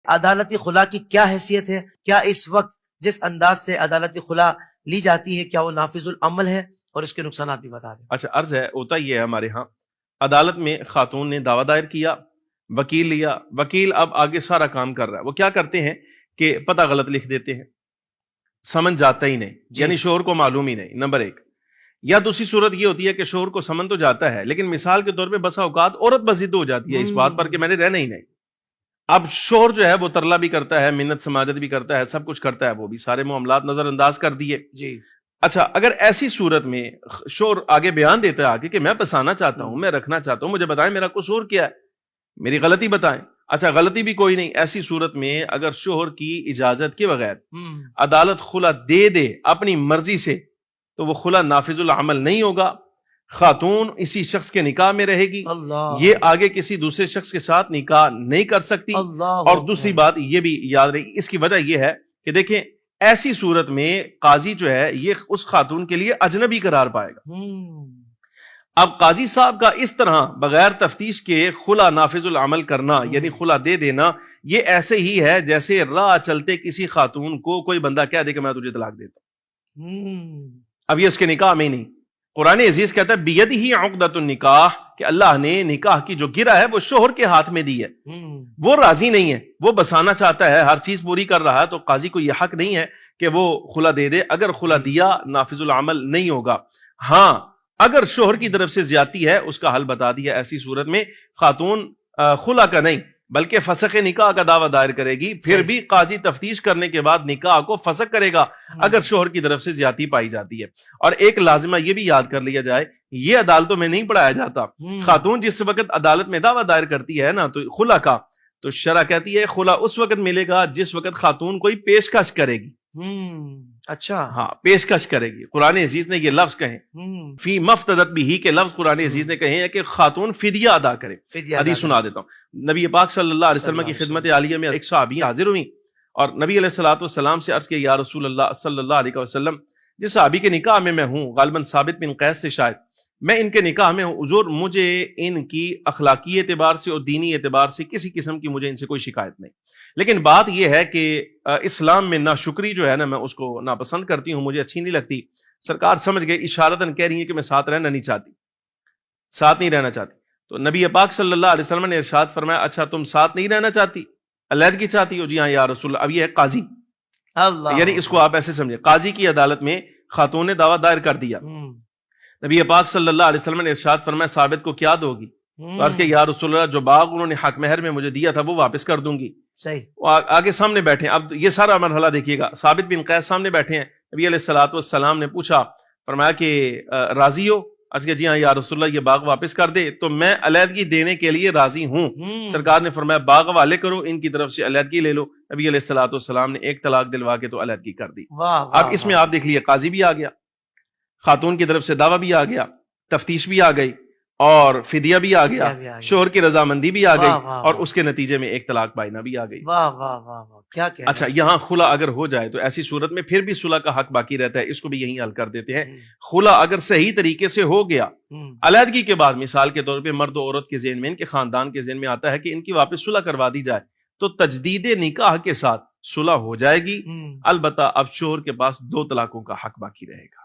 عدالتی خلا کی کیا حیثیت ہے؟ کیا اس وقت جس انداز سے عدالتی خلا لی جاتی ہے کیا وہ نافذ العمل ہے؟ اور اس کے نقصانات بھی بتا دیں۔ اچھا عرض ہے، ہوتا یہ ہے ہمارے ہاں، عدالت میں خاتون نے دعویٰ دائر کیا، وکیل لیا، وکیل اب آگے سارا کام کر رہا ہے۔ وہ کیا کرتے ہیں کہ پتہ غلط لکھ دیتے ہیں، سمن جاتا ہی نہیں، یعنی شوہر کو معلوم ہی نہیں، نمبر ایک۔ یا دوسری صورت یہ ہوتی ہے کہ شوہر کو سمن تو جاتا ہے، لیکن مثال کے طور پہ بسا اوقات عورت بضد ہو جاتی ہے اس بات پر کہ میں نے رہنا ہی نہیں۔ اب شوہر جو ہے وہ ترلا بھی کرتا ہے، منت سماجت بھی کرتا ہے، سب کچھ کرتا ہے، وہ بھی سارے معاملات نظر انداز کر دیے۔ جی اچھا، اگر ایسی صورت میں شوہر آگے بیان دیتا ہے آگے کہ میں بسانا چاہتا ہوں، میں رکھنا چاہتا ہوں، مجھے بتائیں میرا قصور کیا ہے، میری غلطی بتائیں۔ اچھا، غلطی بھی کوئی نہیں، ایسی صورت میں اگر شوہر کی اجازت کے بغیر عدالت خلا دے دے اپنی مرضی سے تو وہ خلا نافذ العمل نہیں ہوگا، خاتون اسی شخص کے نکاح میں رہے گی، یہ آگے کسی دوسرے شخص کے ساتھ نکاح نہیں کر سکتی۔ اور دوسری بات یہ بھی یاد رہی، اس کی وجہ یہ ہے کہ دیکھیں ایسی صورت میں قاضی جو ہے یہ اس خاتون کے لیے اجنبی قرار پائے گا۔ اب قاضی صاحب کا اس طرح بغیر تفتیش کے خلا نافذ العمل کرنا یعنی خلا دے دینا، یہ ایسے ہی ہے جیسے راہ چلتے کسی خاتون کو کوئی بندہ کہہ دے کہ میں تجھے طلاق دیتا ہوں، اب یہ اس کے نکاح میں ہی نہیں۔ قرآن عزیز کہتا ہے بیدہ عقدۃ النکاح، کہ اللہ نے نکاح کی جو گرہ ہے وہ شوہر کے ہاتھ میں دی ہے، وہ راضی نہیں ہے، وہ بسانا چاہتا ہے، ہر چیز پوری کر رہا ہے، تو قاضی کو یہ حق نہیں ہے کہ وہ خلا دے دے۔ اگر خلا دیا نافذ العمل نہیں ہوگا۔ ہاں اگر شوہر کی طرف سے زیادتی ہے اس کا حل بتا دیا، ایسی صورت میں خاتون خلا کا نہیں بلکہ فسخ نکاح کا دعویٰ دائر کرے گی، پھر بھی قاضی تفتیش کرنے کے بعد نکاح کو فسخ کرے گا اگر شوہر کی طرف سے زیادتی پائی جاتی ہے۔ اور ایک لازمہ یہ بھی یاد کر لیا جائے، یہ عدالتوں میں نہیں پڑھایا جاتا، خاتون جس وقت عدالت میں دعویٰ دائر کرتی ہے نا تو خلا کا، تو شرع کہتی ہے خلا اس وقت ملے گا جس وقت خاتون کوئی پیشکش کرے گی۔ اچھا، ہاں پیشکش کرے گی۔ قرآن عزیز نے یہ لفظ کہیں، فی مفتدت بھی کے لفظ قرآن عزیز نے کہے ہیں کہ خاتون فدیہ ادا کرے۔ حدیث سنا دیتا ہوں، نبی پاک صلی اللہ علیہ وسلم کی خدمت عالیہ میں ایک صحابی حاضر ہوئی اور نبی علیہ الصلوۃ والسلام سے عرض کیا، یا رسول اللہ صلی اللہ علیہ وسلم، جس صحابی کے نکاح میں ہوں، غالباً ثابت بن قیس سے، شاید میں ان کے نکاح میں ہوں، حضور مجھے ان کی اخلاقی اعتبار سے اور دینی اعتبار سے کسی قسم کی مجھے ان سے کوئی شکایت نہیں، لیکن بات یہ ہے کہ اسلام میں ناشکری جو ہے نا میں اس کو ناپسند کرتی ہوں، مجھے اچھی نہیں لگتی۔ سرکار سمجھ گئے، اشارتاً کہہ رہی ہیں کہ میں ساتھ رہنا نہیں چاہتی، ساتھ نہیں رہنا چاہتی۔ تو نبی پاک صلی اللہ علیہ وسلم نے ارشاد فرمایا، اچھا تم ساتھ نہیں رہنا چاہتی، علیحدگی چاہتی ہو؟ جی ہاں یا رسول اللہ۔ اب یہ ہے قاضی، یعنی اس کو آپ ایسے سمجھے، قاضی کی عدالت میں خاتون نے دعویٰ دائر کر دیا، نبی پاک صلی اللہ علیہ وسلم نے ارشاد فرمایا ثابت کو کیا دو گی؟ عرض کہ یا رسول اللہ جو باغ انہوں نے حق مہر میں مجھے دیا تھا وہ واپس کر دوں گی۔ صحیح، آگے سامنے بیٹھے، اب یہ سارا مرحلہ دیکھیے گا، ثابت بن قیس سامنے بیٹھے ہیں، نبی علیہ الصلوۃ والسلام نے پوچھا، فرمایا کہ راضی ہو؟ عرض کہ جی ہاں یا رسول اللہ یہ باغ واپس کر دے تو میں علیحدگی دینے کے لیے راضی ہوں۔ سرکار نے فرمایا باغ والے کرو، ان کی طرف سے علیحدگی لے لو۔ نبی علیہ الصلوۃ والسلام نے ایک طلاق دلوا کے تو علیحدگی کر دی۔ اب اس میں آپ دیکھ لیے قاضی بھی آ گیا، خاتون کی طرف سے دعویٰ بھی آ گیا، تفتیش بھی آ گئی اور فدیہ بھی آ گیا، شوہر کی رضامندی بھی آ گئی اور اس کے نتیجے میں ایک طلاق بائنہ بھی آ گئی۔ واہ واہ واہ واہ، کیا کہنا ہے۔ اچھا، یہاں خلا اگر ہو جائے تو ایسی صورت میں پھر بھی صلح کا حق باقی رہتا ہے، اس کو بھی یہیں حل کر دیتے ہیں۔ خلا اگر صحیح طریقے سے ہو گیا علیحدگی کے بعد، مثال کے طور پہ مرد و عورت کے ذہن میں، ان کے خاندان کے ذہن میں آتا ہے کہ ان کی واپس صلح کروا دی جائے تو تجدید نکاح کے ساتھ صلح ہو جائے گی، البتہ اب شوہر کے پاس 2 طلاقوں کا حق باقی رہے گا۔